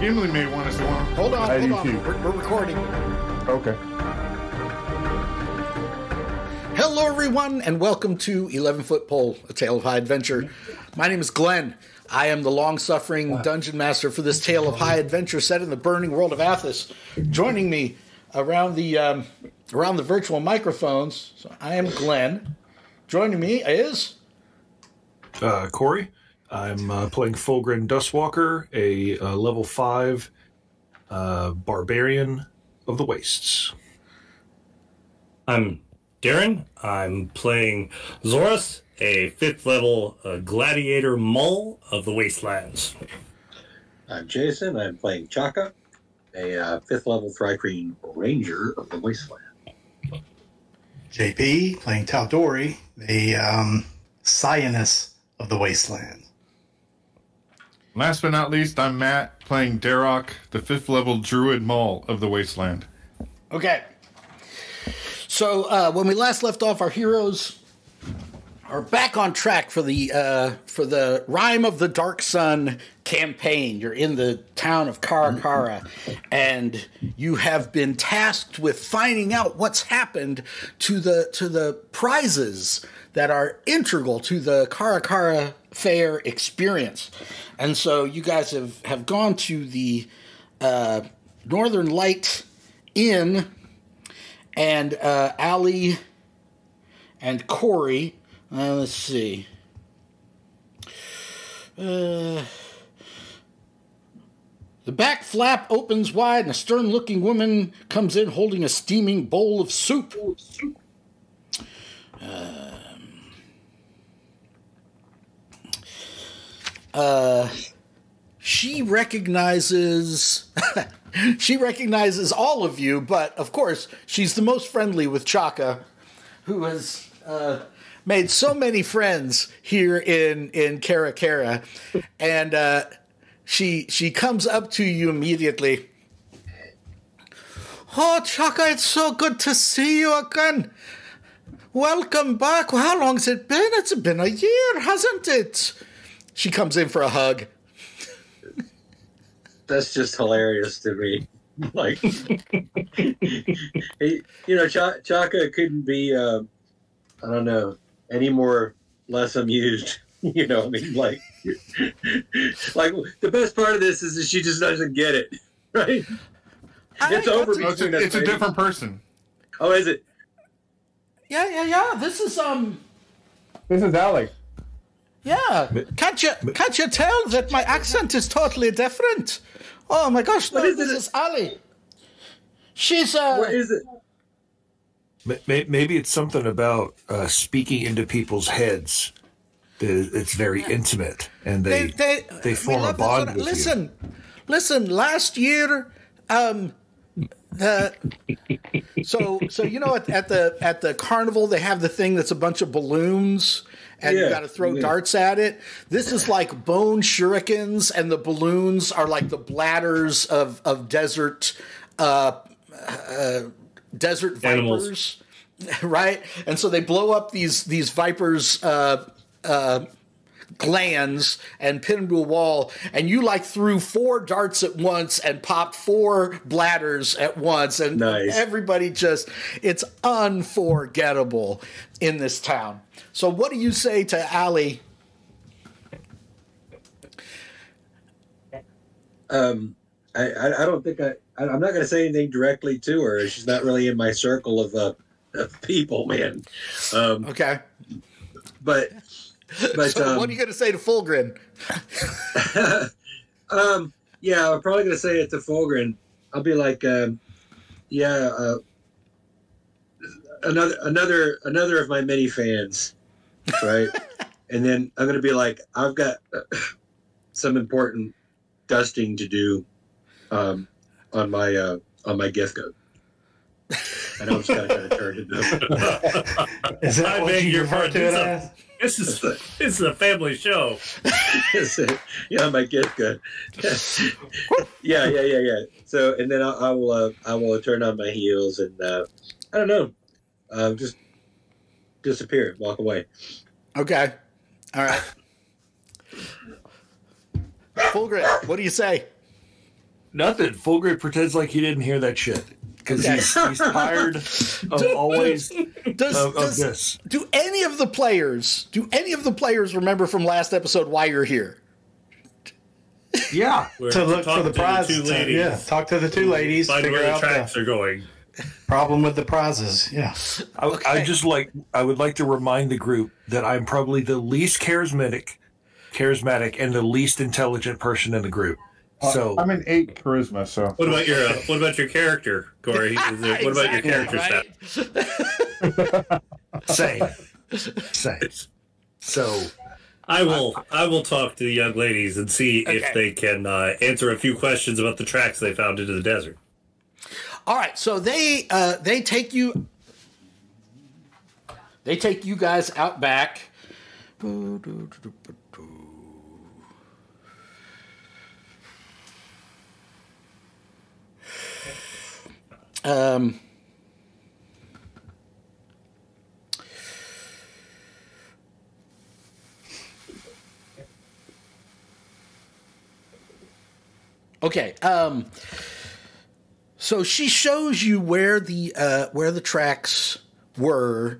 Gimli may want us to want. Hold on. Too. We're recording. Okay. Hello, everyone, and welcome to 11-Foot Pole, A Tale of High Adventure. My name is Glenn. I am the long-suffering dungeon master for this tale of high adventure set in the burning world of Athos. Joining me around the virtual microphones, so I am Glenn. Joining me is... Corey. I'm playing Fulgrim Dustwalker, a level 5 barbarian of the wastes. I'm Darren. I'm playing Zorus, a 5th level gladiator mole of the wastelands. I'm Jason. I'm playing Chaka, a 5th level Thrycreen ranger of the wasteland. JP playing Taldori, the Scionist of the wasteland. Last but not least, I'm Matt, playing Darrock, the 5th level druid mall of the wasteland. Okay. So when we last left off, our heroes are back on track for the Rime of the Dark Sun campaign. You're in the town of Karakara, and you have been tasked with finding out what's happened to the prizes that are integral to the Karakara Fair experience. And so you guys have gone to the Northern Light Inn, and Allie and Corey, let's see. The back flap opens wide, and a stern-looking woman comes in holding a steaming bowl of soup. She recognizes all of you, but of course she's the most friendly with Chaka, who has made so many friends here in Karakara, and she comes up to you immediately. Oh, Chaka, it's so good to see you again. Welcome back. How long's it been? It's been a year, hasn't it? She comes in for a hug. That's just hilarious to me. Like, Chaka couldn't be, I don't know, any more less amused. You know, I mean, like the best part of this is that she just doesn't get it, right? It's over. It's a different person. Oh, is it? Yeah. This is Alec. Yeah. Can't you tell that my accent is totally different? Oh my gosh, no, this is Ali. She's What is it? Maybe it's something about speaking into people's heads. It's very intimate, and they form a bond with you. Listen. Last year, so you know at the carnival they have the thing that's a bunch of balloons. And you got to throw darts at it. This is like bone shurikens, and the balloons are like the bladders of desert vipers, animals. Right? And so they blow up these vipers' glands and pin them to a wall, and you like threw 4 darts at once and popped 4 bladders at once, and everybody it's unforgettable in this town. So what do you say to Allie? I don't think I'm not going to say anything directly to her. She's not really in my circle of people, man. Okay. But so what are you going to say to Fulgrim? Yeah, I'm probably going to say it to Fulgrim. I'll be like, another of my many fans, right? And then I'm going to be like, I've got some important dusting to do on my gift code. And I'm just going to kind of turn it down. Is that what you refer to it as? This is a family show. Yeah, my gift code. Yeah. So, and then I will turn on my heels and I don't know, just disappear, walk away. Okay, all right. Fulgrim, what do you say? Nothing. Fulgrim pretends like he didn't hear that shit because he's tired of always of this. Do any of the players remember from last episode why you're here? Yeah, to look for the prizes. Yeah, talk to the two ladies. Find figure where the out tracks are going. Problem with the prizes. Yeah. I would like to remind the group that I'm probably the least charismatic, and the least intelligent person in the group. So I'm an 8 charisma. So what about your character, Corey? What about your character stat? Same. So I will talk to the young ladies and see if they can answer a few questions about the tracks they found into the desert. All right, so they take you guys out back. Okay. So she shows you where the tracks were,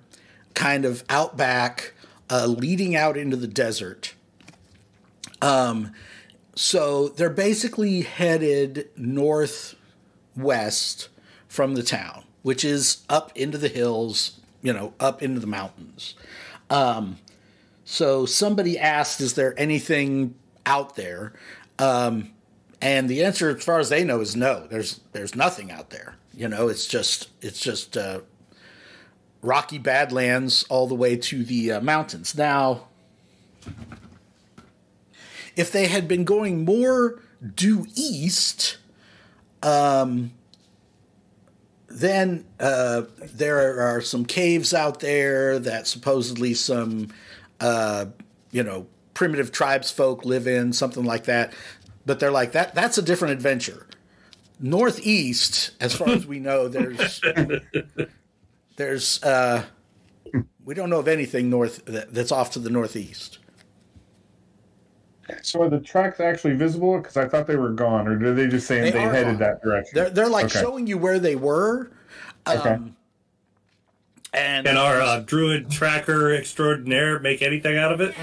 kind of out back, leading out into the desert. So they're basically headed northwest from the town, which is up into the hills, up into the mountains. So somebody asked, "Is there anything out there?" And the answer, as far as they know, is no. There's nothing out there. It's just rocky badlands all the way to the mountains. Now, if they had been going more due east, then there are some caves out there that supposedly some primitive tribes folk live in, something like that. But they're like, that's a different adventure. Northeast, as far as we know, there's we don't know of anything that's off to the northeast. So are the tracks actually visible? Because I thought they were gone, or did they just say they headed that direction? They're like showing you where they were. Okay. And can our druid tracker extraordinaire make anything out of it?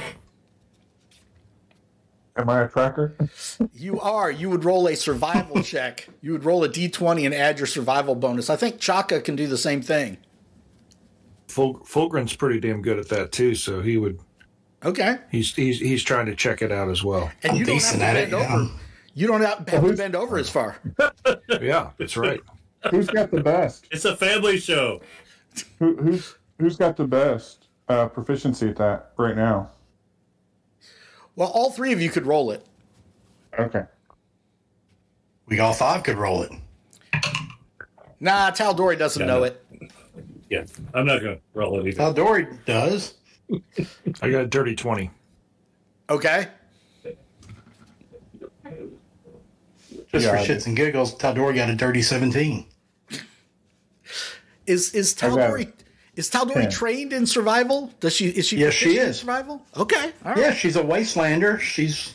Am I a tracker? You are. You would roll a survival check. You would roll a d20 and add your survival bonus. I think Chaka can do the same thing. Fulgrim's pretty damn good at that too, so he would. Okay. He's trying to check it out as well. And you don't have to bend over. You don't have to bend over as far. Yeah, that's right. Who's got the best? It's a family show. Who's got the best proficiency at that right now? Well, all three of you could roll it. Okay. We all five could roll it. Nah, Tal'Dorei doesn't know it. Yeah, I'm not going to roll it either. Tal'Dorei does. I got a dirty 20. Okay. Just for shits and giggles, Tal'Dorei got a dirty 17. Is Tal'Dorei trained in survival? Is she Yes, she is. In survival? Okay. All right. Yeah, she's a wastelander. She's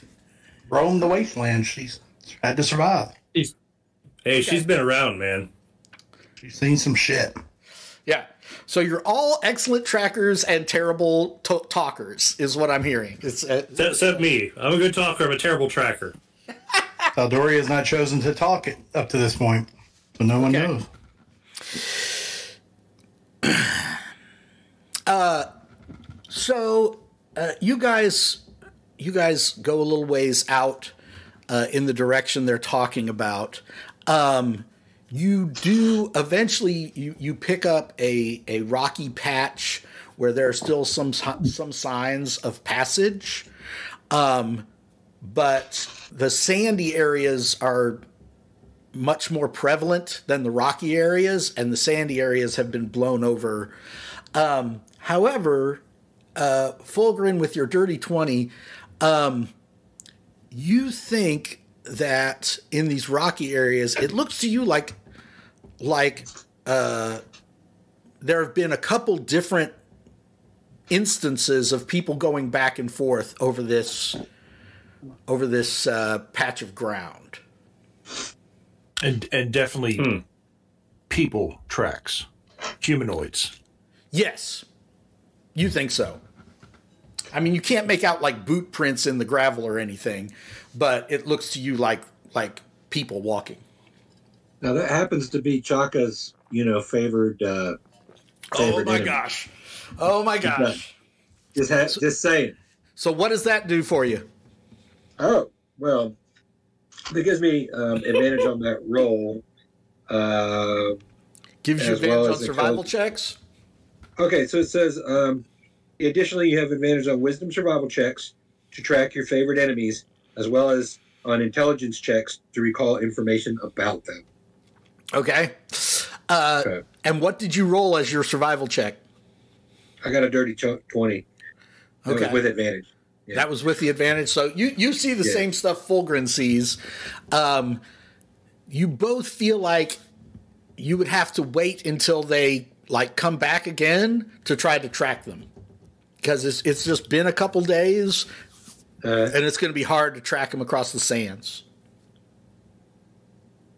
roamed the wasteland. She's had to survive. She's been around, man. She's seen some shit. Yeah. So you're all excellent trackers and terrible talkers, is what I'm hearing. Except me. I'm a good talker. I'm a terrible tracker. Tal'Dorei has not chosen to talk it up to this point, so no one knows. So you guys go a little ways out in the direction they're talking about. You do eventually you pick up a rocky patch where there are still some signs of passage, but the sandy areas are much more prevalent than the rocky areas, and the sandy areas have been blown over. However, Fulgrim, with your dirty 20, you think that in these rocky areas, it looks to you like there have been a couple different instances of people going back and forth over this patch of ground. And definitely people tracks, humanoids. Yes. You think so? I mean, you can't make out like boot prints in the gravel or anything, but it looks to you like people walking. Now that happens to be Chaka's, favored. Oh my enemy. gosh! Oh my gosh! Just saying. So what does that do for you? Oh well, that gives me advantage on that roll. Gives you as advantage well on as the survival code. checks. Okay, so it says, additionally, you have advantage on wisdom survival checks to track your favorite enemies, as well as on intelligence checks to recall information about them. Okay. Okay. And what did you roll as your survival check? I got a dirty 20. That was Okay. with advantage. Yeah. That was with the advantage. So you see the same stuff Fulgrin sees. You both feel like you would have to wait until they come back again to try to track them, because it's just been a couple days, and it's going to be hard to track them across the sands.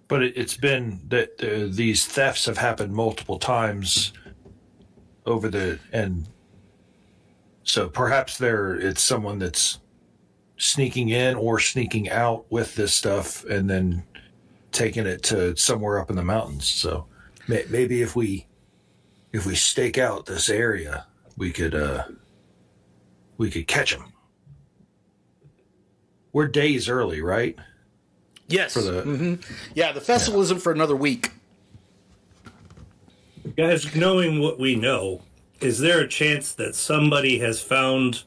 But it's been that these thefts have happened multiple times and so perhaps it's someone that's sneaking in or sneaking out with this stuff and then taking it to somewhere up in the mountains. So maybe if we stake out this area, we could catch them. We're days early, right? Yes. For the Yeah, the festival isn't for another week. Guys, knowing what we know, is there a chance that somebody has found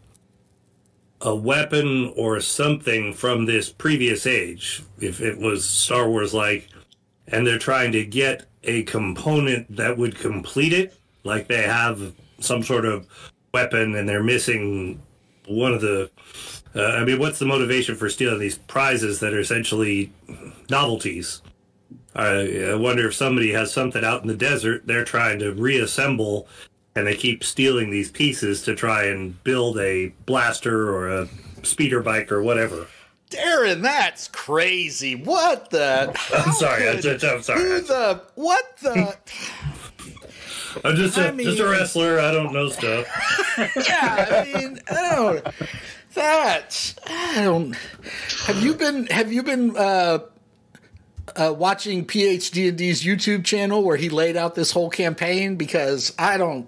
a weapon or something from this previous age, if it was Star Wars like, and they're trying to get a component that would complete it? Like they have some sort of weapon and they're missing one of the... what's the motivation for stealing these prizes that are essentially novelties? I wonder if somebody has something out in the desert they're trying to reassemble, and they keep stealing these pieces to try and build a blaster or a speeder bike or whatever. Darren, that's crazy. What the? I'm sorry. I'm sorry. What the? I'm just a wrestler. I don't know stuff. Yeah, I mean, I don't. Have you been watching PhD&D's YouTube channel where he laid out this whole campaign? Because I don't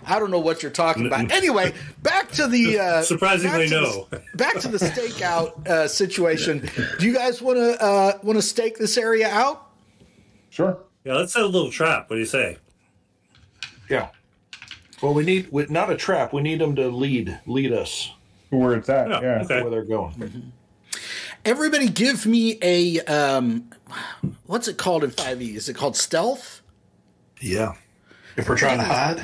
know what you're talking about. Anyway, back to the surprisingly no. Back to the stakeout situation. Do you guys want to stake this area out? Sure. Yeah, let's set a little trap. What do you say? Yeah. Well, we need not a trap. We need them to lead us Where it's at, Yeah, yeah. okay. where they're going. Mm-hmm. Everybody, give me a what's it called in 5e? Is it called stealth? Yeah. If we're trying to hide,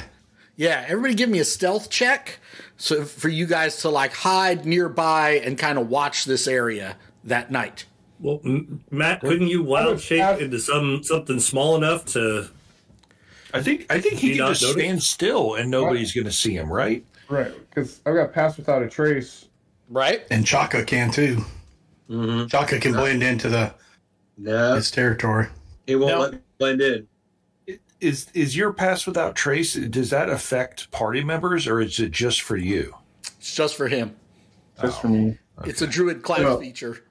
Yeah, everybody give me a stealth check. So for you guys to hide nearby and kind of watch this area that night. Well, Matt, couldn't you wild shape into something small enough to? I think he can not just notice? stand still and nobody's going to see him, right? Right, because I've got Pass Without a Trace. Right? and Chaka can too. Mm-hmm. Chaka can blend into No, his territory. he won't No. let me blend in. Is your pass without trace? Does that affect party members, or is it just for you? It's just for him. Just for me. It's a druid class Well, feature.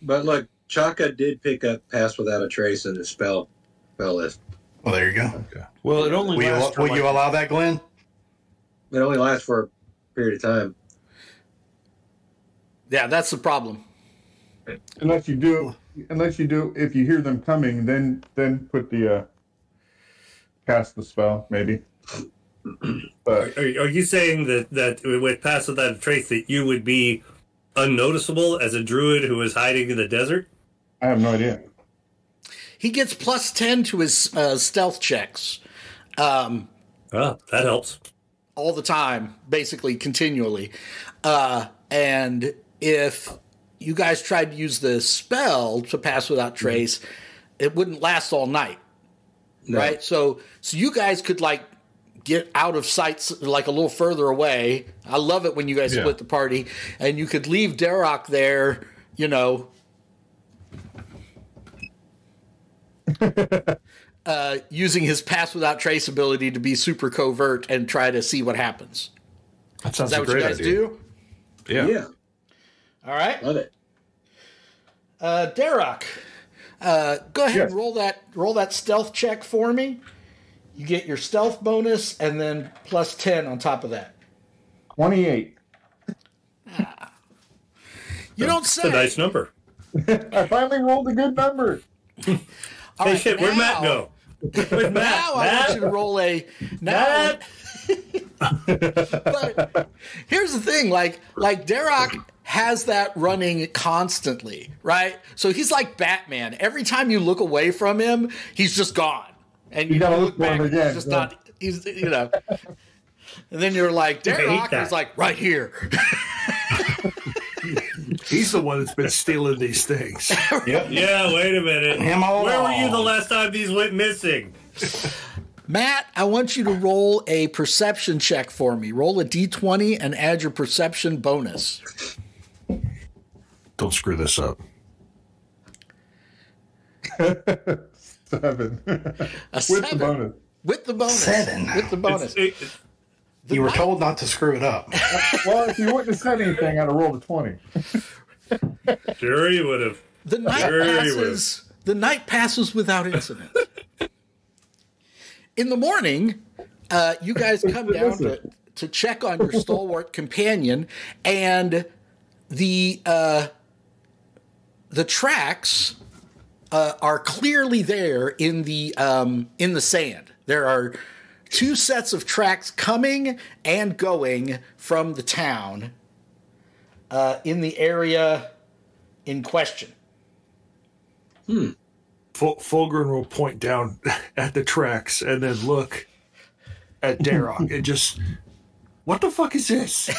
But look, Chaka did pick up Pass Without a Trace in his spell list. Well, there you go. Okay. Well, it only lasts for Will you allow that, Glenn? It only lasts for a period of time. Yeah, that's the problem. Unless you do, if you hear them coming, then put the cast the spell maybe. But Are you saying that with Pass Without a Trace that you would be unnoticeable as a druid who is hiding in the desert? I have no idea. He gets plus 10 to his stealth checks Oh, that helps. all the time, basically continually. And if you guys tried to use the spell to pass without trace, it wouldn't last all night. No. Right? So you guys could get out of sight a little further away. I love it when you guys split the party, and you could leave Darroch there, using his pass without trace ability to be super covert and try to see what happens. That sounds Is that a what you great guys idea. do? Yeah. All right. Love it. Darok, go ahead Yes. and roll that stealth check for me. You get your stealth bonus and then plus 10 on top of that. 28. You don't It's say. a nice number. I finally rolled a good number. All Hey, right, shit, where'd Matt go? Where'd Matt? Now I want you to roll a. Now, but here's the thing: like Darok has that running constantly, right? So he's like Batman. Every time you look away from him, he's just gone, and you gotta look look for him back, again, he's just yeah. not. He's and then you're like Darok that. is like right here. He's the one that's been stealing these things. Yep. Yeah, wait a minute. Him all Where were you along. the last time these went missing? Matt, I want you to roll a perception check for me. Roll a d20 and add your perception bonus. Don't screw this up. 7. A With 7. the bonus. With the bonus. 7. With the bonus. You were told not to screw it up. Well, if you wouldn't have said anything, I'd have rolled a 20. Sure you would have. The night Sure you passes. The night passes without incident. In the morning, you guys come down to check on your stalwart companion, and the tracks are clearly there in the sand. There are 2 sets of tracks coming and going from the town in the area in question. Fulgrim will point down at the tracks and then look at Darok and just, what the fuck is this?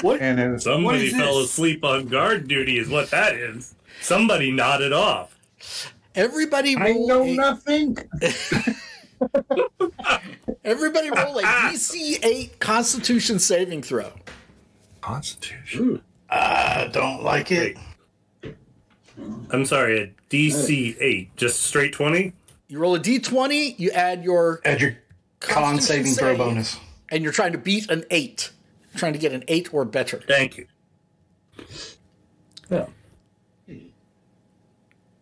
What? And it's, What Somebody is fell this? asleep on guard duty is what that is. Somebody nodded off. Everybody I roll know a, nothing. everybody roll a DC 8 Constitution saving throw. Constitution. I don't like it. I'm sorry, a DC 8. Just straight 20? You roll a D20, you add your Add your con Constitution saving throw save, bonus. and you're trying to beat an 8. Trying to get an 8 or better. Thank you. Yeah.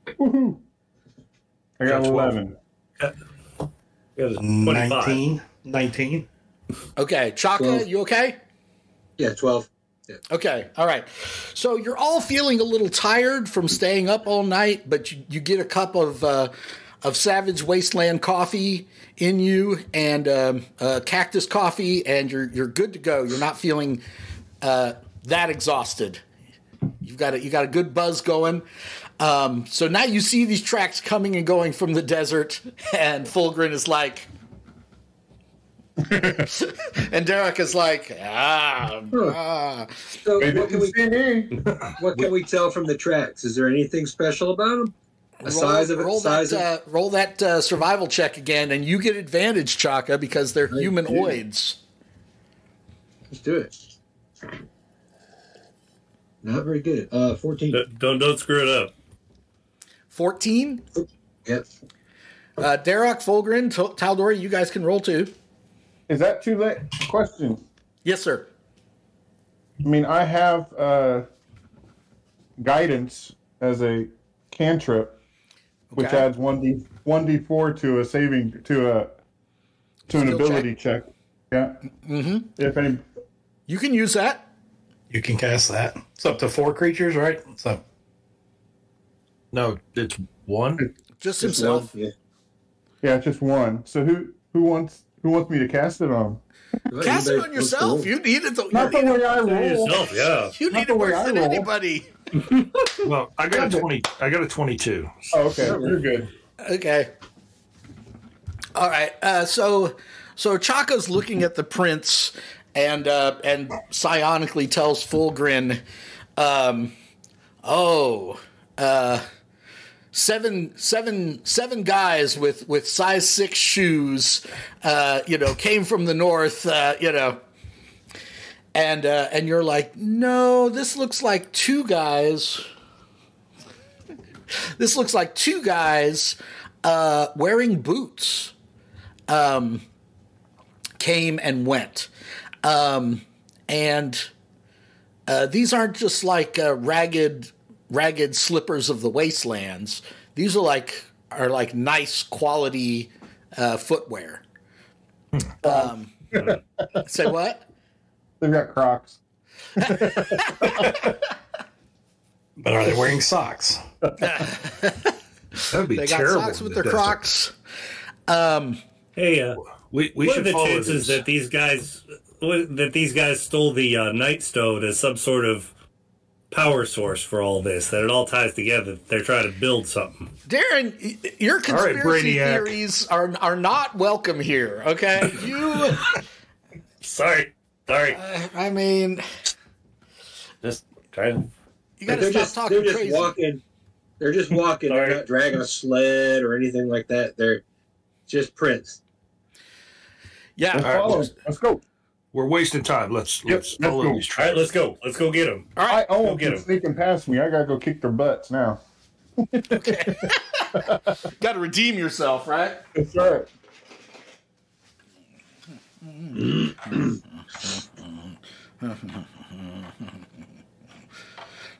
Woohoo. I got That's 11. It was 25. 19. Okay, Chaka, Well- you okay? Yeah, 12. Okay, all right. So you're all feeling a little tired from staying up all night, but you get a cup of Savage Wasteland coffee in you and cactus coffee, and you're good to go. You're not feeling that exhausted. You got a good buzz going. So now you see these tracks coming and going from the desert, and Fulgrim is like. And Derek is like, So They what can, didn't we, see me. what can we tell from the tracks? Is there anything special about them? The size of it? roll that survival check again, and you get advantage, Chaka, because they're humanoids. Let's do it. Not very good. 14. Don't screw it up. 14. Yep. Derek, Fulgrim, Taldori, you guys can roll too. Is that too late? Question. Yes, sir. I mean, I have guidance as a cantrip, which Okay. adds 1d4 to a saving to an Skill ability check. Yeah. Mm-hmm. If any. You can use that. You can cast that. It's up to 4 creatures, right? So No, it's 1. Just himself. Yeah. Yeah, it's just 1. So who wants me to cast it on? Cast it on yourself. You need it. Not the way I roll. Yourself, yeah. You not need the it way worse I than roll. anybody. Well, I got a 20. I got a 22. Oh, okay, you're good. Okay. All right. So Chaka's looking at the prints and psionically tells Fulgrim, seven guys with size 6 shoes, came from the north, and you're like, no, this looks like 2 guys. this looks like two guys wearing boots came and went. And these aren't just like ragged slippers of the wastelands. These are like nice quality footwear. Say what? They've got Crocs. But are they wearing socks? That'd be They got terrible. socks with in the their desert. Crocs. Hey, We what are should the follow chances these. that these guys stole the Nightstone as some sort of power source for all this? That it all ties together. They're trying to build something. Darren, your right, conspiracy Brainiac. theories are not welcome here. Okay, you. Sorry. I mean, Just trying. you got to stop talking they're just crazy. walking. They're just walking. They're Sorry. not dragging a sled or anything like that. They're just prints. Yeah. Let's All right, follow. let's- Let's go. We're wasting time. Let's let's follow go. these All right, tracks. let's go. Let's go get him. All right. I Go own get them 'em. sneaking past me. I gotta go kick their butts now. Okay. Got to redeem yourself, right? That's right.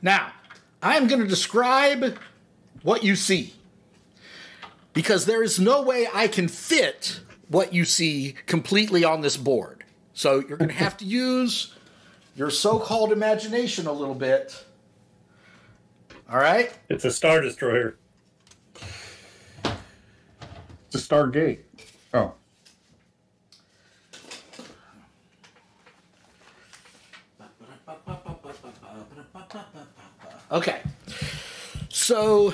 Now, I'm going to describe what you see. Because there is no way I can fit what you see completely on this board. So you're going to have to use your so-called imagination a little bit. All right? It's a Star Destroyer. It's a Stargate. Oh. Okay. So,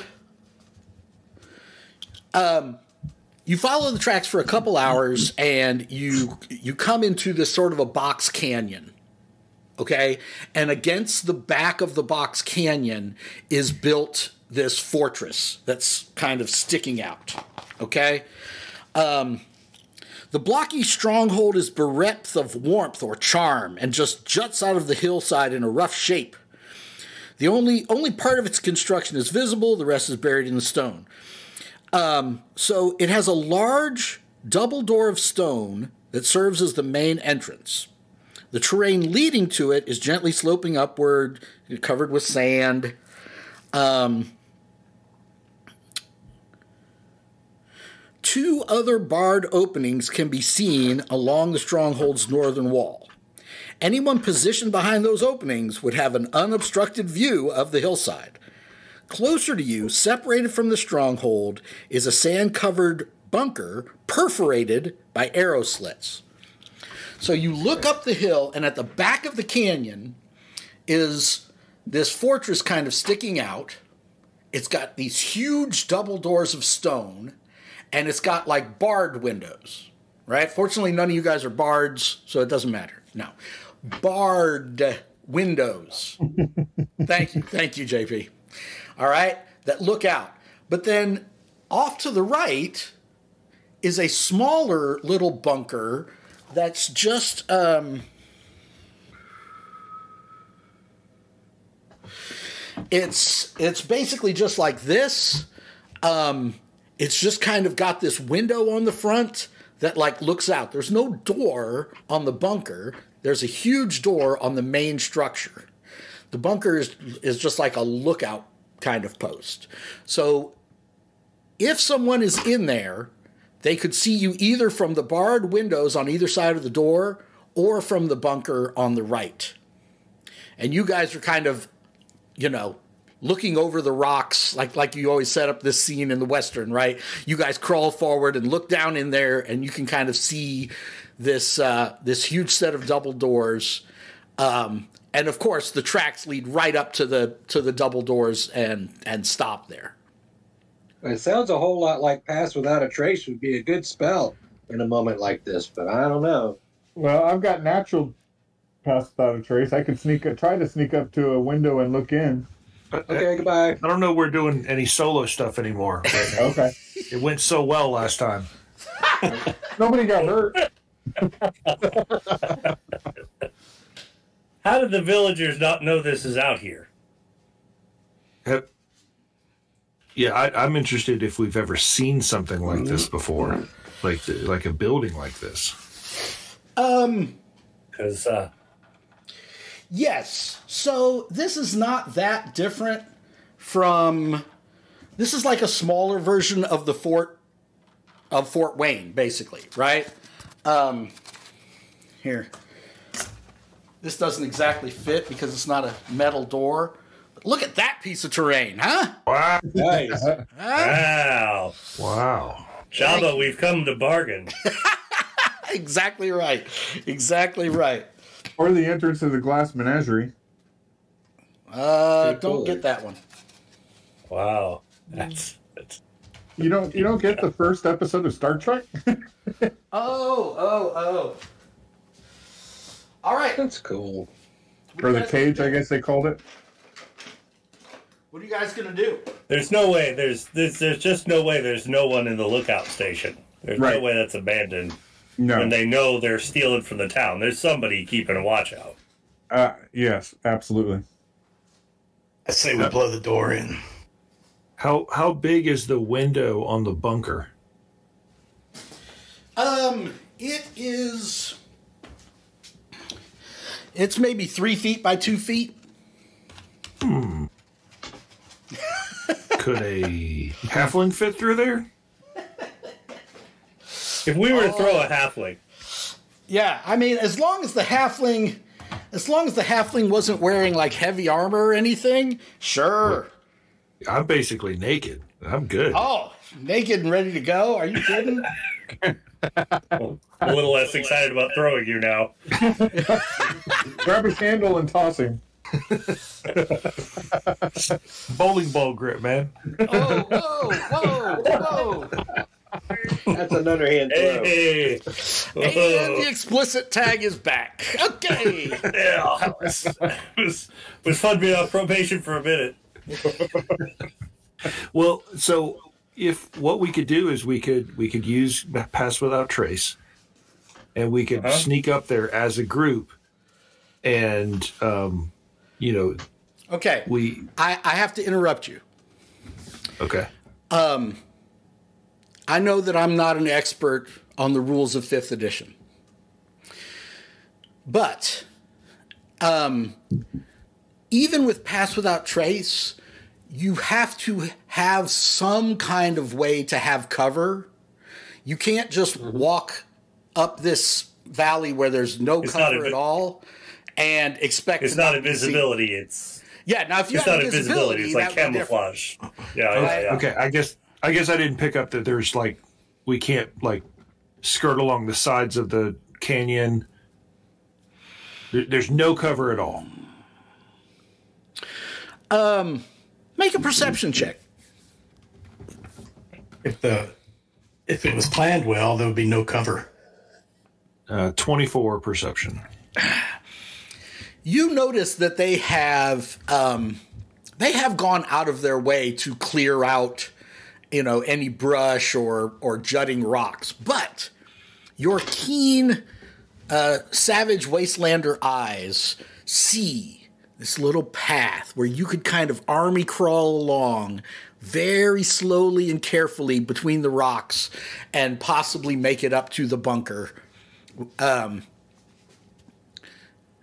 you follow the tracks for a couple hours, and you come into this sort of a box canyon. Okay, and against the back of the box canyon is built this fortress that's kind of sticking out. Okay. The blocky stronghold is bereft of warmth or charm and just juts out of the hillside in a rough shape. The only part of its construction is visible, the rest is buried in the stone. So it has a large double door of stone that serves as the main entrance. The terrain leading to it is gently sloping upward, covered with sand. Two other barred openings can be seen along the stronghold's northern wall. Anyone positioned behind those openings would have an unobstructed view of the hillside. Closer to you, separated from the stronghold, is a sand-covered bunker perforated by arrow slits. So you look up the hill, and at the back of the canyon is this fortress kind of sticking out. It's got these huge double doors of stone, and it's got like barred windows, right? Fortunately, none of you guys are bards, so it doesn't matter. No. Barred windows. Thank you, JP. All right, that look out. But then off to the right is a smaller little bunker that's just it's basically just like this. It's just kind of got this window on the front that like looks out. There's no door on the bunker. There's a huge door on the main structure. The bunker is just like a lookout kind of post. So if someone is in there, they could see you either from the barred windows on either side of the door or from the bunker on the right. And you guys are kind of, looking over the rocks like you always set up this scene in the Western, right? You guys crawl forward and look down in there, and you can kind of see this huge set of double doors. And of course, the tracks lead right up to the double doors and stop there. It sounds a whole lot like Pass Without a Trace would be a good spell in a moment like this, but I don't know. Well, I've got natural pass without a trace. I could try to sneak up to a window and look in. Okay, goodbye. I don't know we're doing any solo stuff anymore. But Okay. it went so well last time. Nobody got hurt. How did the villagers not know this is out here? Yeah, I'm interested if we've ever seen something like this before, like a building like this. Because Yes. So this is not that different from. This is like a smaller version of the Fort Wayne, basically, right? Here. This doesn't exactly fit because it's not a metal door. But look at that piece of terrain, huh? Wow! Nice. wow, Wow! Jabba, we've come to bargain. Exactly right. Exactly right. Or the entrance to the glass menagerie. Don't get that one. Wow, that's You don't get the first episode of Star Trek? Oh. All right. That's cool. Or the cage, I guess they called it. What are you guys gonna do? There's no way. There's just no way. There's no one in the lookout station. There's no Right. way that's abandoned. No. When they know they're stealing from the town, there's somebody keeping a watch out. Yes, absolutely. I say we blow the door in. How big is the window on the bunker? It is. It's maybe 3 feet by 2 feet. Could a halfling fit through there? If we were to throw a halfling, Yeah, I mean, as long as the halfling wasn't wearing like heavy armor or anything, sure. I'm basically naked. I'm good. Oh, naked and ready to go? Are you kidding? I'm a little less excited about throwing you now. Grab his handle and toss him. Bowling ball grip, man. Whoa. That's an underhand throw. Hey, And the explicit tag is back. Okay. yeah, it was fun being on probation for a minute. Well, so if what we could do is we could use Pass Without Trace, and we could sneak up there as a group, and Okay. I have to interrupt you. Okay. I know that I'm not an expert on the rules of 5th edition. But even with Pass Without Trace, you have to have some kind of way to have cover. You can't just walk up this valley where there's no cover at all and expect It's to not be invisibility. seen. Yeah, now if you It's had not invisibility. It's like that would be different. camouflage. Yeah. Okay. I guess I didn't pick up that there's like we can't like skirt along the sides of the canyon. There's no cover at all. Make a perception check. If it was planned well, there would be no cover. 24 perception. You notice that they have gone out of their way to clear out, any brush or jutting rocks. But your keen, savage wastelander eyes see this little path where you could kind of army crawl along very slowly and carefully between the rocks and possibly make it up to the bunker.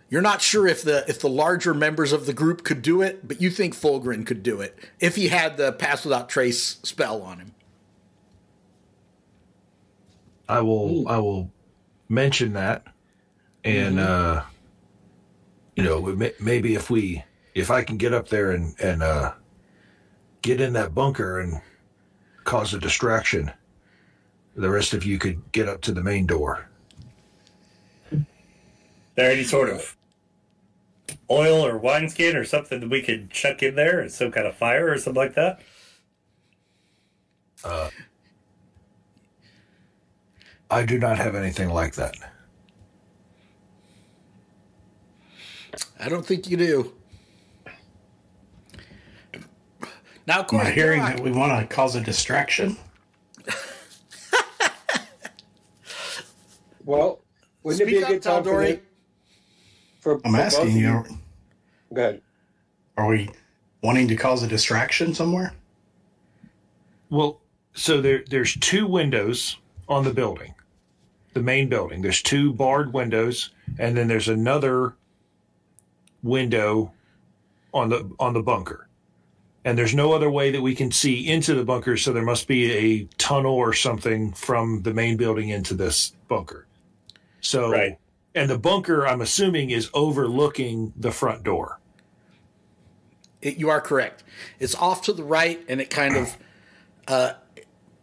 You're not sure if the larger members of the group could do it, but you think Fulgrin could do it if he had the Pass Without Trace spell on him. I will mention that, and maybe if I can get up there and get in that bunker and cause a distraction, the rest of you could get up to the main door. There any sort of oil or wineskin or something that we could chuck in there, or some kind of fire or something like that? I do not have anything like that. I don't think you do. Now, of course, Am I hearing that we want to cause a distraction? Well, wouldn't it be a good time for I'm asking both of you, Go ahead. are we wanting to cause a distraction somewhere? Well, so there's 2 windows on the building, the main building. There's 2 barred windows, and then there's another window on the bunker. And there's no other way that we can see into the bunker, so there must be a tunnel or something from the main building into this bunker. So, Right. And the bunker, I'm assuming, is overlooking the front door. You are correct. It's off to the right, and it kind of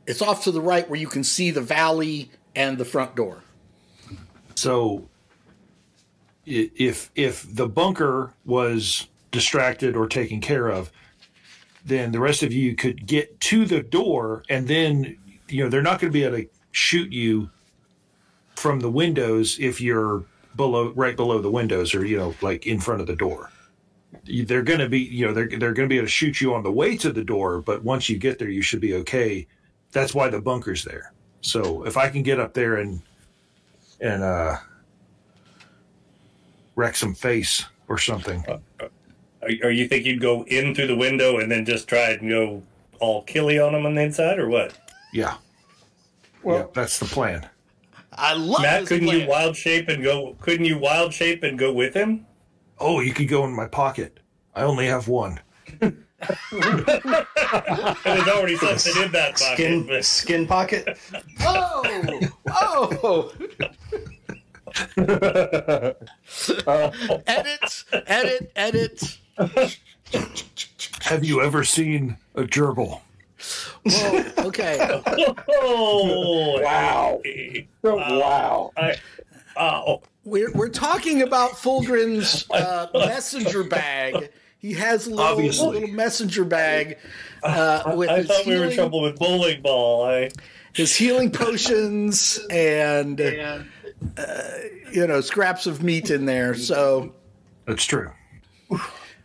it's off to the right where you can see the valley and the front door. So if the bunker was distracted or taken care of, then the rest of you could get to the door, and then they're not going to be able to shoot you from the windows if you're right below the windows, or like in front of the door. They're going to be they're going to be able to shoot you on the way to the door, but once you get there, you should be okay. That's why the bunker's there. So if I can get up there and wreck some face or something. Or you think you'd go in through the window and then just try and go all killy on them on the inside, or what? Yeah. Well, that's the plan. I love Matt, this couldn't plan. you wild shape and go? Couldn't you wild shape and go with him? Oh, you could go in my pocket. I only have one. There's already something in that pocket. Skin pocket. Oh! Edit. Have you ever seen a gerbil? Whoa, okay. Oh, Wow. Wow. We're talking about Fulgrin's messenger bag. He has a little messenger bag with I his thought we were in healing, trouble with bowling ball. his healing potions and scraps of meat in there. So That's true.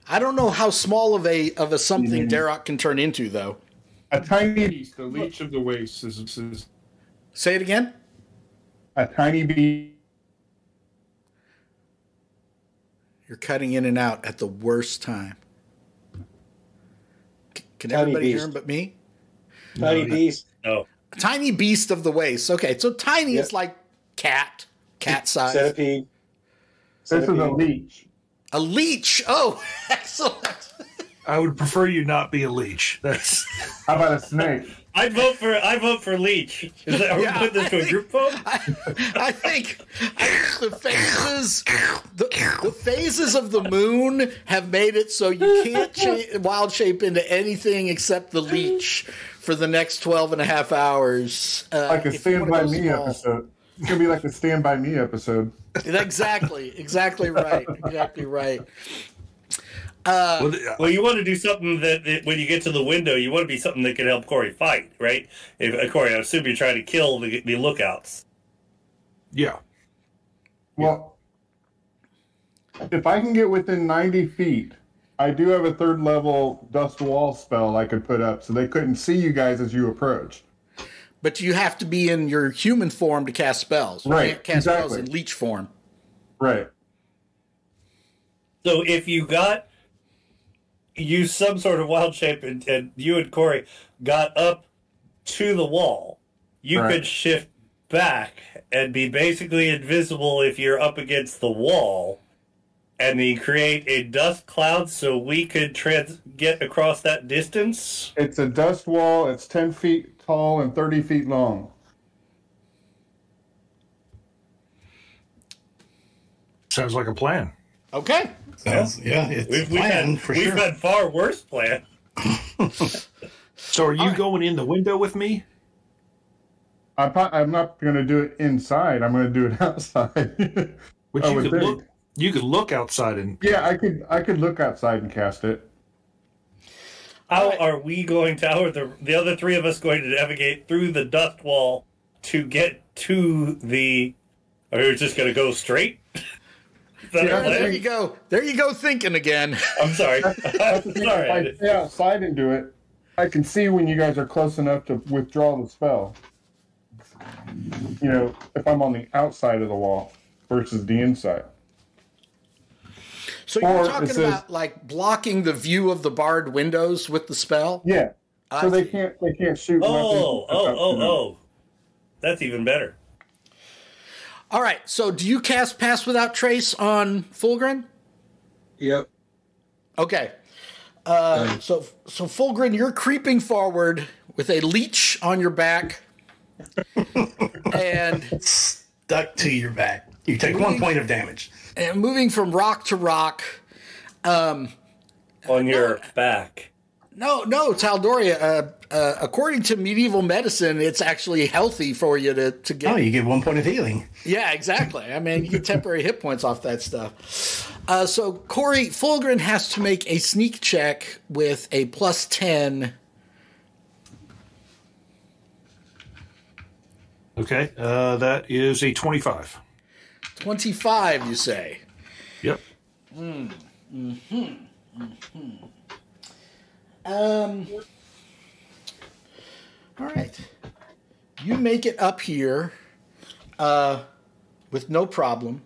I don't know how small of a something Darroch can turn into, though. A tiny beast. The leech of the waste is Say it again. A tiny beast. You're cutting in and out at the worst time. Can Tiny everybody hear beast. him but me? Tiny beast. No. A tiny beast of the waste. Okay, so tiny is like cat size. Centipede. This is a leech. A leech. Oh, excellent. I would prefer you not be a leech. That's How about a snake? I vote for Leech. Are we putting this to a group vote? I think the phases of the moon have made it so you can't wild shape into anything except the leech for the next 12 and a half hours. Like a if you Stand wanna By go Me small. episode. It's going to be like a Stand By Me episode. Exactly right. Well, you want to do something that when you get to the window, you want to be something that can help Corey fight, right? Corey, I assume you're trying to kill the lookouts. yeah. Well, if I can get within 90 feet, I do have a 3rd level dust wall spell I could put up so they couldn't see you guys as you approach. But you have to be in your human form to cast spells. You Right, can't cast spells exactly. in leech form. Right. So if you use some sort of wild shape and you and Corey got up to the wall, you Right. could shift back and be basically invisible if you're up against the wall, and then create a dust cloud so we could get across that distance. It's a dust wall. It's 10 feet tall and 30 feet long. Sounds like a plan. Okay. It's a plan for we've sure. had far worse plan. So are you going in the window with me? I'm not going to do it inside. I'm going to do it outside. But I you would could think. look. You could look outside and Yeah, I could look outside and cast it. How are we going to, how are the other three of us going to navigate through the dust wall to get to the, are we just going to go straight? Is that our plan? There you go. There you go thinking again. I'm sorry. I'm If I sorry. stay outside and do it, I can see when you guys are close enough to withdraw the spell. If I'm on the outside of the wall versus the inside. So Or you're it talking says- about like blocking the view of the barred windows with the spell? Yeah. So they can't shoot. Oh. That's even better. All right. So do you cast Pass Without Trace on Fulgrin? Yep. Okay. So Fulgrin, you're creeping forward with a leech on your back, and Stuck to your back. You take 1 point of damage. and moving from rock to rock. On your back. No, Taldoria. According to medieval medicine, it's actually healthy for you to get. Oh, you get 1 point of healing. Yeah, exactly. I mean, you get temporary hit points off that stuff. So Corey Fulgrin has to make a sneak check with a +10. Okay, that is a 25. 25, you say? Yep. All right. You make it up here with no problem.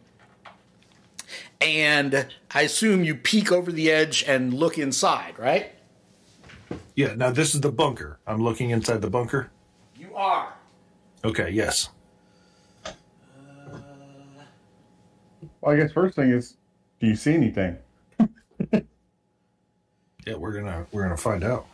And I assume you peek over the edge and look inside, right? Yeah, now this is the bunker. I'm looking inside the bunker. You are. Okay, yes. Well, I guess first thing is, do you see anything? Yeah, we're gonna find out.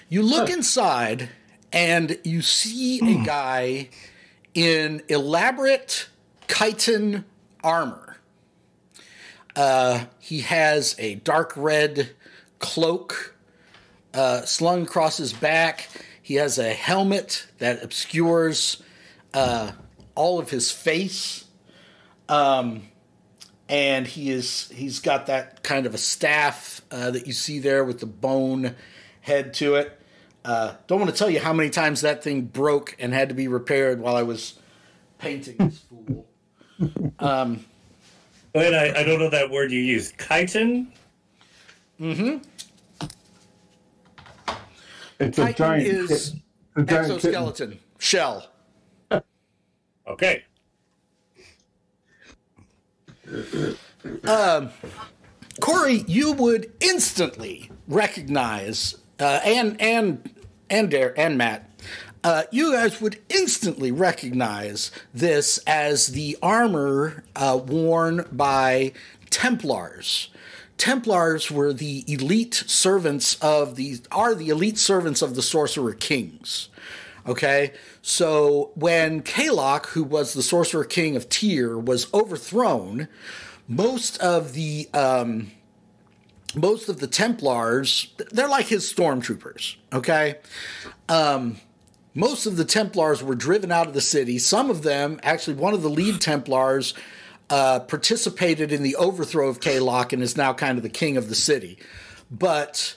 You look inside and you see a guy in elaborate chitin armor. He has a dark red cloak slung across his back. He has a helmet that obscures all of his face. And he's got that kind of a staff that you see there with the bone head to it. Don't want to tell you how many times that thing broke and had to be repaired while I was painting this fool. Wait, I don't know that word you used. Chitin? Mm-hmm. It's a giant. Is a giant exoskeleton shell. Okay. Corey, you would instantly recognize, and Matt, you guys would instantly recognize this as the armor worn by Templars. Templars were the elite servants of the Sorcerer Kings. Okay, so when Kalok, who was the Sorcerer King of Tyr, was overthrown, most of the Templars, they're like his stormtroopers. Okay, most of the Templars were driven out of the city. Some of them, actually, one of the lead Templars participated in the overthrow of Kalok and is now kind of the king of the city. But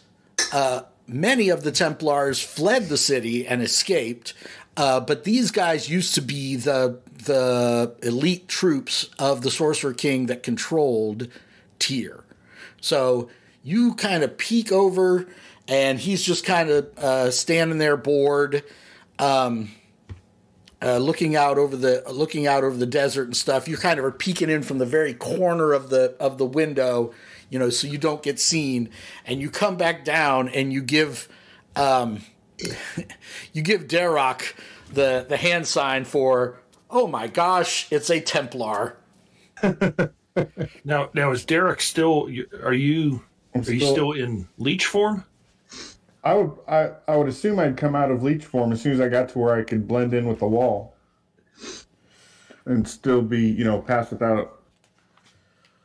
many of the Templars fled the city and escaped. But these guys used to be the elite troops of the Sorcerer King that controlled Tyr. So you kind of peek over, and he's just kind of standing there bored, looking out over the desert and stuff. You kind of are peeking in from the very corner of the window, so you don't get seen. And you come back down and you give Darroch the hand sign for, oh my gosh, it's a Templar. Now is Derek still? Are you still in leech form? I would assume I'd come out of leech form as soon as I got to where I could blend in with the wall and still be, pass without,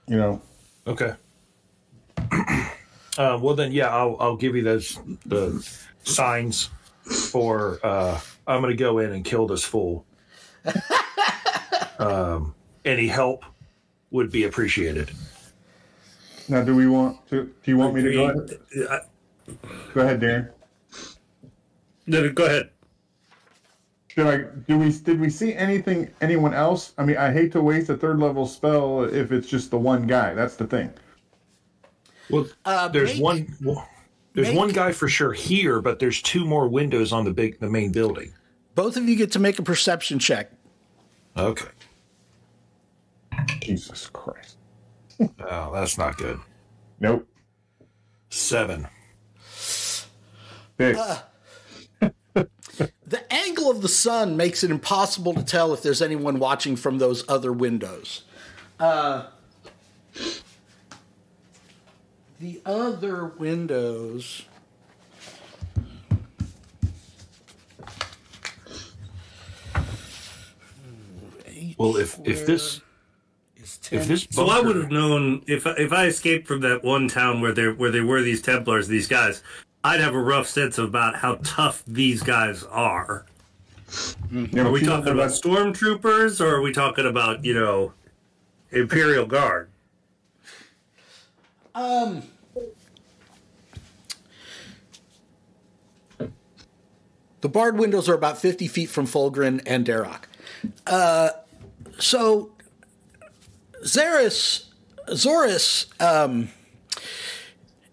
Okay. Well then, yeah, I'll give you the signs for. I'm going to go in and kill this fool. Any help would be appreciated. Now, do you want me to go ahead? Go ahead, Darren. No, go ahead. Did we see anyone else? I mean, I hate to waste a third level spell if it's just the one guy. That's the thing. Well, there's one guy for sure here, but there's two more windows on the main building. Both of you get to make a perception check. Okay. Jesus Christ. Oh, that's not good. Nope. 7. 6. The angle of the sun makes it impossible to tell if there's anyone watching from those other windows. The other windows... Well, if this So I bunker- would have known if I escaped from that one town where they were these Templars, these guys, I'd have a rough sense about how tough these guys are. Yeah, Are we but talking about stormtroopers, or are we talking about Imperial Guard? The barred windows are about 50 feet from Fulgrin and Darok. So, Zoris,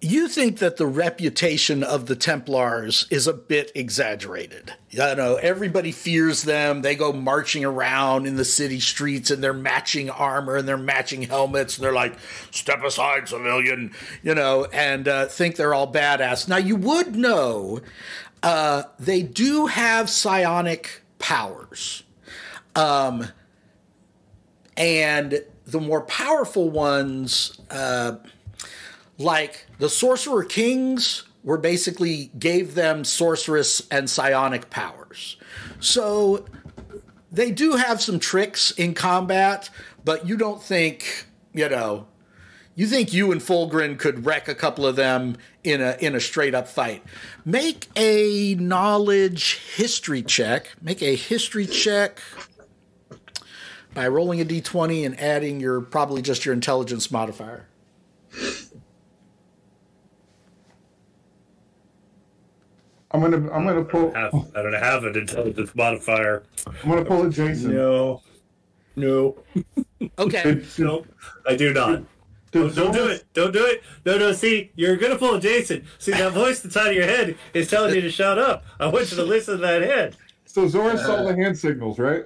you think that the reputation of the Templars is a bit exaggerated. I know everybody fears them. They go marching around in the city streets in their matching armor and their matching helmets. And they're like, step aside, civilian, and think they're all badass. Now, you would know they do have psionic powers. And the more powerful ones, like the Sorcerer Kings, were basically gave them sorceress and psionic powers. So they do have some tricks in combat, but you don't think, you think you and Fulgrin could wreck a couple of them in a straight up fight. Make a knowledge history check. Make a history check by rolling a d20 and adding probably just your intelligence modifier. I'm gonna pull. I don't have an intelligence modifier. I'm gonna pull a Jason. No. Okay. No, I do not. Don't do it. Don't do it. No. See, you're going to pull a Jason. See, that voice that's out of your head is telling you to shut up. I want you to listen to that head. So Zoris saw the hand signals, right?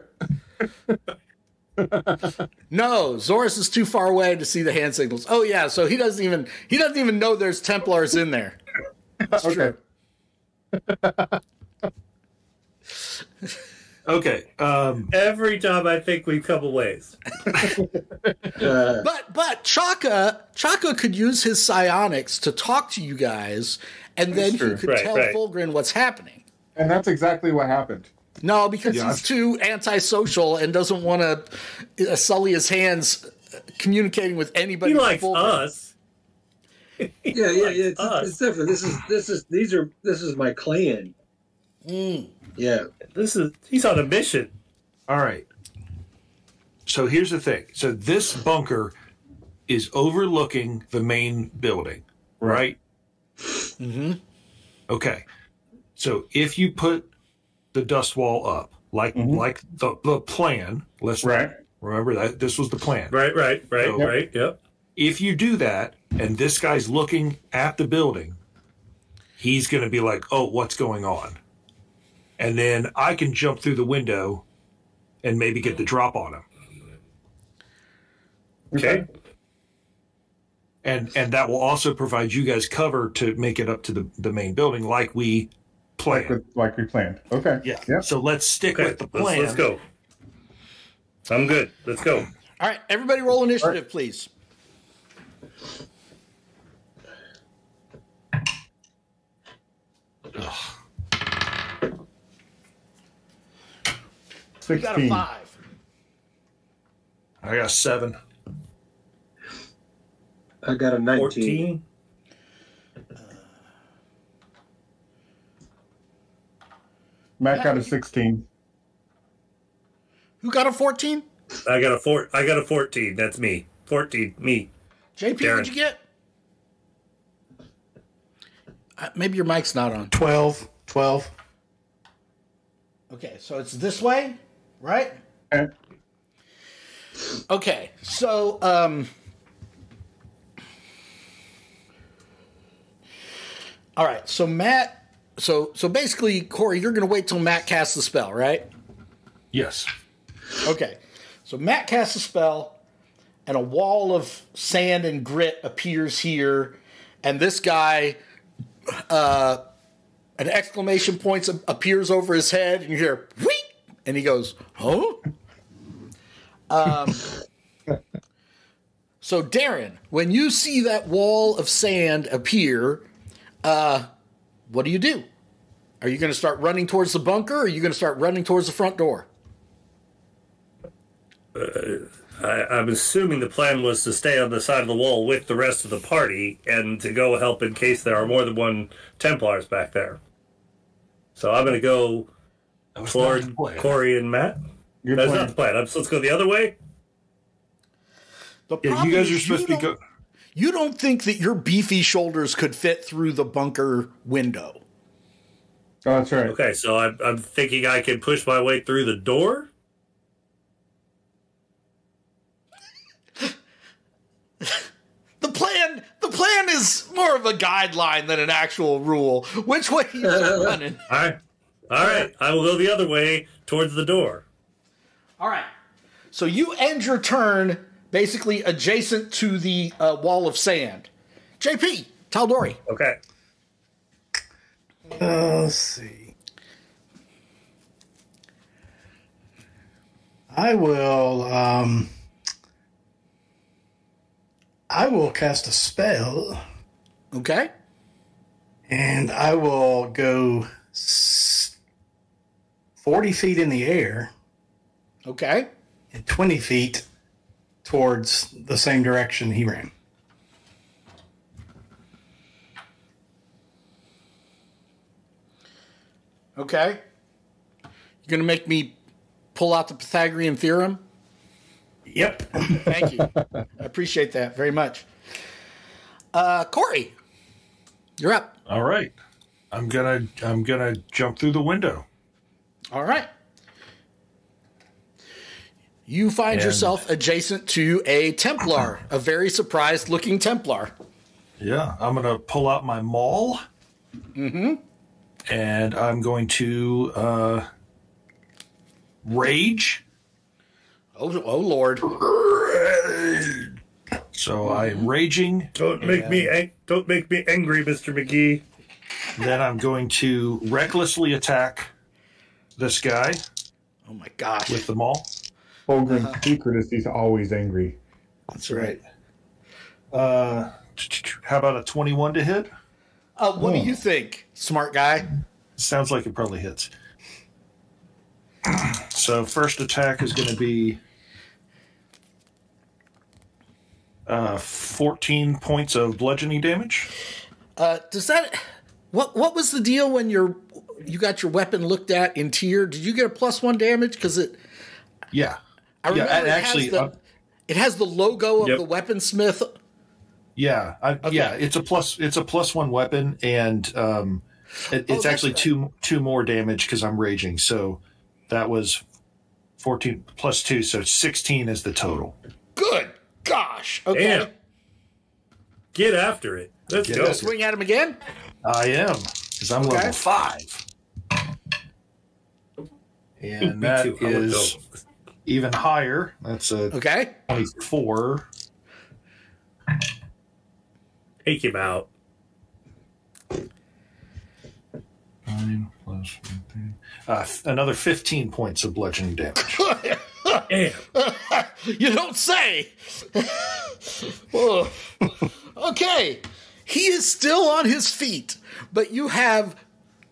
No, Zoris is too far away to see the hand signals. Oh yeah, so he doesn't even know there's Templars in there. That's Okay. Okay. Every time I think we've come a ways. But Chaka could use his psionics to talk to you guys, and then he could tell Fulgrin what's happening. And that's exactly what happened. No, because he's too antisocial and doesn't want to sully his hands communicating with anybody. He likes us. Yeah. It's different. This is my clan. Yeah. He's on a mission. All right. So here's the thing. So this bunker is overlooking the main building, right? Mm-hmm. Okay. So if you put the dust wall up, like the plan, let's remember that this was the plan. Right. Yep. If you do that, and this guy's looking at the building, he's going to be like, "Oh, what's going on?" And then I can jump through the window and maybe get the drop on him. Okay. And that will also provide you guys cover to make it up to the main building like we planned. Like we planned. Okay. Yeah. So let's stick with the plan. Let's go. I'm good. Let's go. All right, everybody roll initiative, please. You got a 5. I got a 7. I got a 19. 14. Matt got a 16. Who got a 14? I got a 14. That's me. 14. Me. JP, Darren. what'd you get? Maybe your mic's not on. 12. Okay, so it's this way, right? Okay. Okay, so all right, so Matt, so basically, Corey, you're going to wait till Matt casts the spell, right? Yes. Okay, so Matt casts a spell, and a wall of sand and grit appears here, and this guy, an exclamation point appears over his head, and you hear "Wheat," and he goes, "Huh?" So Darren, when you see that wall of sand appear, what do you do? Are you going to start running towards the bunker, or are you going to start running towards the front door? I'm assuming the plan was to stay on the side of the wall with the rest of the party and to go help in case there are more than one Templars back there. So I'm going to go toward Corey and Matt. That's not the plan. So let's go the other way. The Yeah, you guys are supposed to be go. You don't think that your beefy shoulders could fit through the bunker window? Oh, that's right. Okay, so I'm thinking I can push my way through the door. The plan is more of a guideline than an actual rule. Which way are you running? All right. I will go the other way towards the door. All right. So you end your turn basically adjacent to the wall of sand. JP, Taldori. Okay. Let's see. I will cast a spell, Okay. and I will go 40 feet in the air Okay. and 20 feet towards the same direction he ran. Okay. You're going to make me pull out the Pythagorean theorem? Yep. Thank you. I appreciate that very much. Corey, you're up. All right. I'm gonna jump through the window. All right. You find yourself adjacent to a Templar, a very surprised looking Templar. Yeah, I'm gonna pull out my maul. Mm-hmm. And I'm going to rage. Oh Lord. So I'm raging. Don't make me angry, Mr. McGee. Then I'm going to recklessly attack this guy Oh my gosh. with the maul. Holgren's secret is he's always angry. That's right. How about a 21 to hit? What do you think, smart guy? Sounds like it probably hits. So first attack is going to be 14 points of bludgeoning damage. Does that what was the deal when you got your weapon looked at in tier? Did you get a +1 damage? Because Yeah. I remember and actually, it has the logo of the weaponsmith. yeah, yeah, it's a +1 weapon, and it's actually right. two more damage because I'm raging. So that was 14 plus 2, so 16 is the total. Good gosh. Okay. Damn. Get after it. Let's go. Swing at him again? I am, because I'm level 5. And that is even higher. That's a 24. Take him out. 9 plus 15. Another 15 points of bludgeoning damage. Damn. You don't say. Whoa. Okay. He is still on his feet, but you have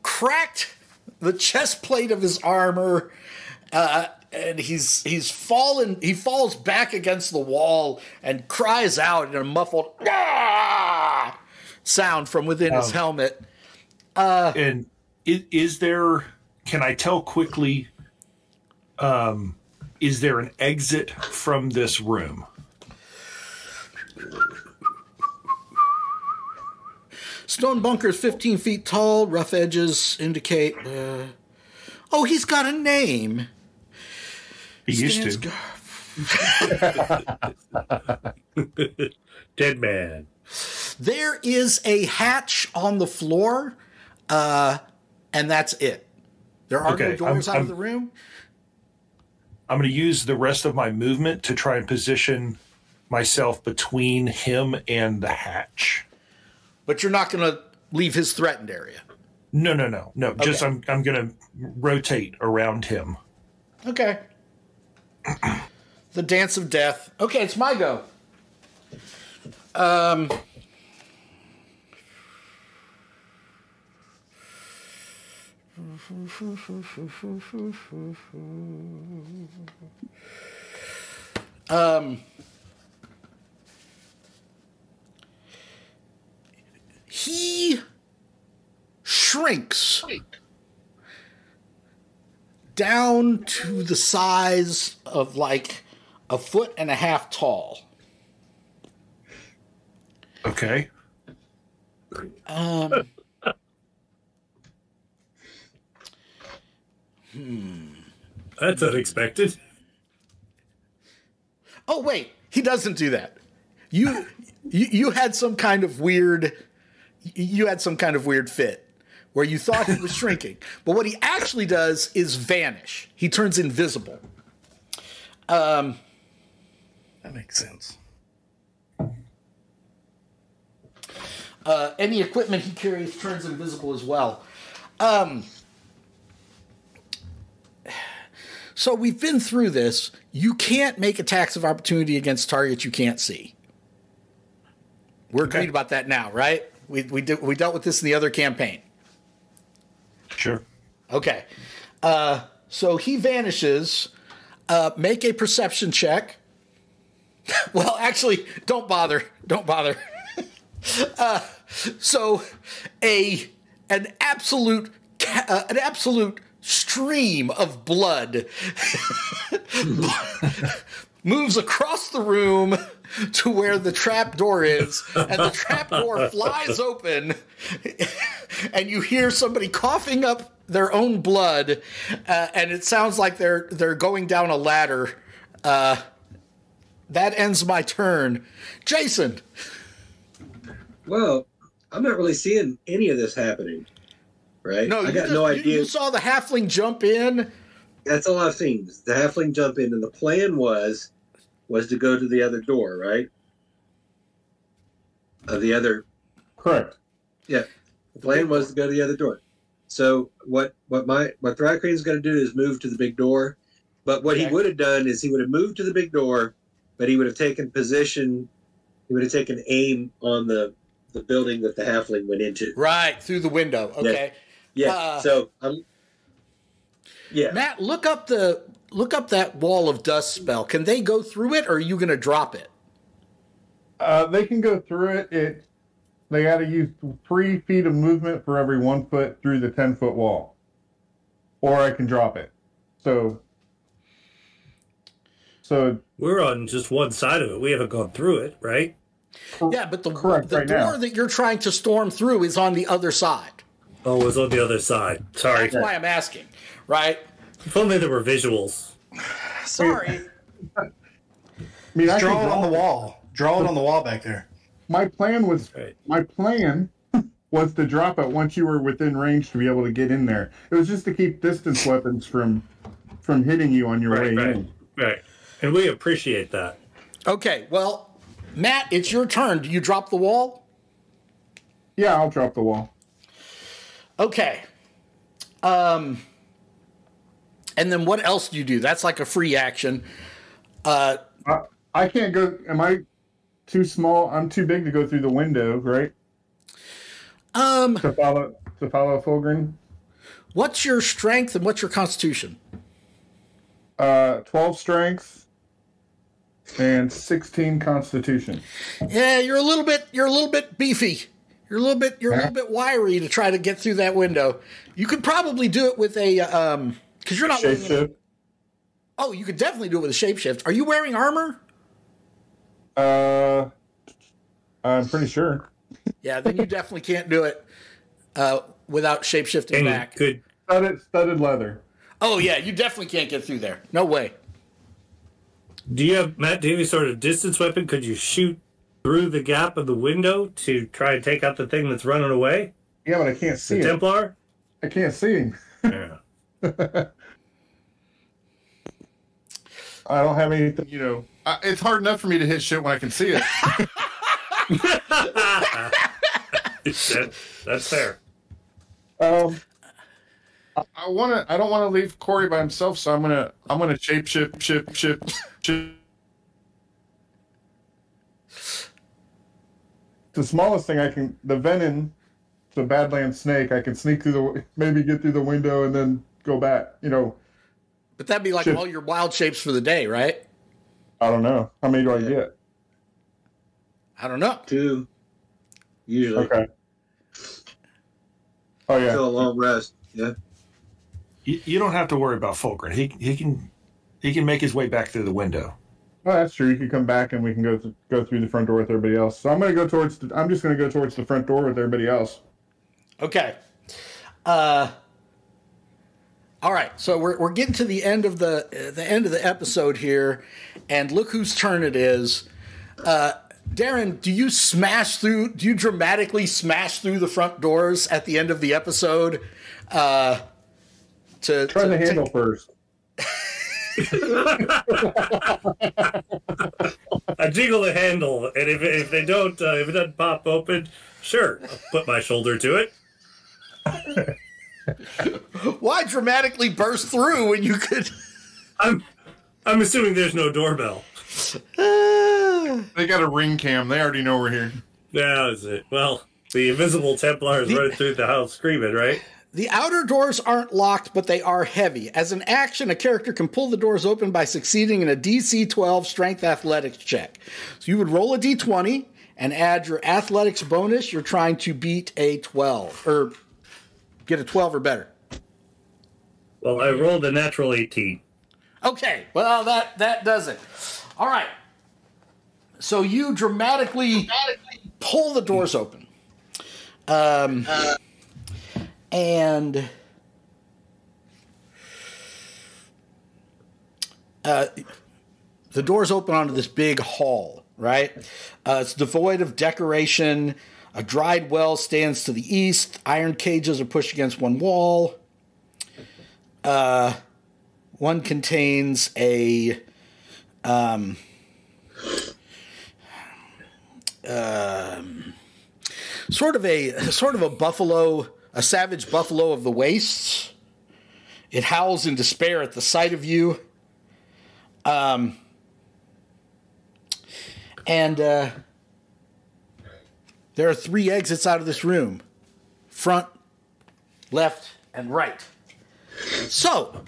cracked the chest plate of his armor, and he's fallen. He falls back against the wall and cries out in a muffled "Ah!" sound from within his helmet. And is there? Can I tell quickly? Is there an exit from this room? Stone bunker is 15 feet tall. Rough edges indicate. He's got a name. He used to. Dead man. There is a hatch on the floor, and that's it. There are no doors out of the room. I'm going to use the rest of my movement to try and position myself between him and the hatch. But you're not going to leave his threatened area. No. Okay. Just I'm going to rotate around him. Okay. The dance of death. Okay, it's my go. He shrinks down to the size of like 1.5 feet tall. Okay. That's unexpected. Oh wait, he doesn't do that. You had some kind of weird. You had some kind of weird fit where you thought he was shrinking, but what he actually does is vanish. He turns invisible. That makes sense. Any equipment he carries turns invisible as well. So we've been through this. You can't make attacks of opportunity against targets you can't see. We're agreed about that now, right? We dealt with this in the other campaign. Sure. Okay. So he vanishes. Make a perception check. Well, actually, don't bother. Don't bother. So an absolute stream of blood moves across the room to where the trap door is, and the trap door flies open, and you hear somebody coughing up their own blood, and it sounds like they're going down a ladder. That ends my turn. Jason. Well, I'm not really seeing any of this happening, right? No, I got no idea. You saw the halfling jump in. That's all I've seen. The halfling jump in, and the plan was to go to the other door, right? The other. Correct. Yeah, the plan was to go to the other door. So what Thrycrane's going to do is move to the big door. But what he would have done is he would have moved to the big door, but he would have taken position. He would have taken aim on the building that the halfling went into. Right, through the window. Okay. Yeah. Yeah. Matt, look up that wall of dust spell. Can they go through it, or are you going to drop it? They can go through it. They got to use 3 feet of movement for every 1 foot through the 10-foot wall, or I can drop it. So we're on just one side of it. We haven't gone through it, right? Yeah, but the Correct, door right now. that you're trying to storm through is on the other side. Oh, it was on the other side. Sorry. That's why I'm asking, right? If only there were visuals. Sorry. I mean, I Draw can it on the wall. Draw it on the wall back there. My plan was Right. to drop it once you were within range to be able to get in there. It was just to keep distance weapons from hitting you on your way in. Right. And we appreciate that. Okay, well, Matt, it's your turn. Do you drop the wall? Yeah, I'll drop the wall. Okay. And then what else do you do? That's like a free action. I can't go. Am I too small? I'm too big to go through the window, right? To follow Fulgrim. What's your strength and what's your constitution? 12 strength and 16 constitution. Yeah, you're a little bit beefy. You're a little bit wiry to try to get through that window. You could probably do it with a because you're not Shapeshift. Oh, you could definitely do it with a shapeshift. Are you wearing armor? I'm pretty sure. Yeah, then you definitely can't do it without shapeshifting And back. could Studded leather. Oh yeah, you definitely can't get through there. No way. do you have any sort of distance weapon? Could you shoot through the gap of the window to try and take out the thing that's running away? Yeah, but I can't see The him. Templar? I can't see him. Yeah. I don't have anything, It's hard enough for me to hit shit when I can see it. That's fair. I don't want to leave Corey by himself, so I'm gonna shape. The smallest thing I can, the venom, the Badlands snake, I can sneak through maybe get through the window and then go back. But that'd be like all your wild shapes for the day, right? I don't know. How many do I get? I don't know. 2, usually. Okay. Oh yeah. Still a long rest. Yeah. You don't have to worry about Fulgrim. He can make his way back through the window. Oh, that's true. You can come back and we can go through the front door with everybody else. So I'm just going to go towards the front door with everybody else. Okay. All right. So we're getting to the end of the episode here, and look whose turn it is. Darren, do you dramatically smash through the front doors at the end of the episode? Try the handle first. I jiggle the handle, and if it doesn't pop open, sure, I'll put my shoulder to it. Why dramatically burst through when you could? I'm assuming there's no doorbell. They got a ring cam. They already know we're here. Yeah, that's it. Well, the invisible Templars running through the house screaming, right? The outer doors aren't locked, but they are heavy. As an action, a character can pull the doors open by succeeding in a DC 12 strength athletics check. So you would roll a D20 and add your athletics bonus. You're trying to beat a 12 or get a 12 or better. Well, I rolled a natural 18. Okay, well, that does it. All right. So you dramatically pull the doors open. And the doors open onto this big hall, right? It's devoid of decoration. A dried well stands to the east. Iron cages are pushed against one wall. One contains a sort of a buffalo. A savage buffalo of the wastes. It howls in despair at the sight of you. And there are 3 exits out of this room. Front, left, and right. So,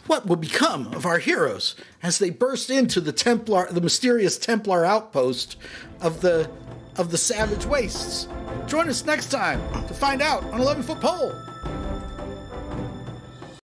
what will become of our heroes as they burst into the mysterious Templar outpost of the savage wastes? Join us next time to find out on 11-Foot Pole.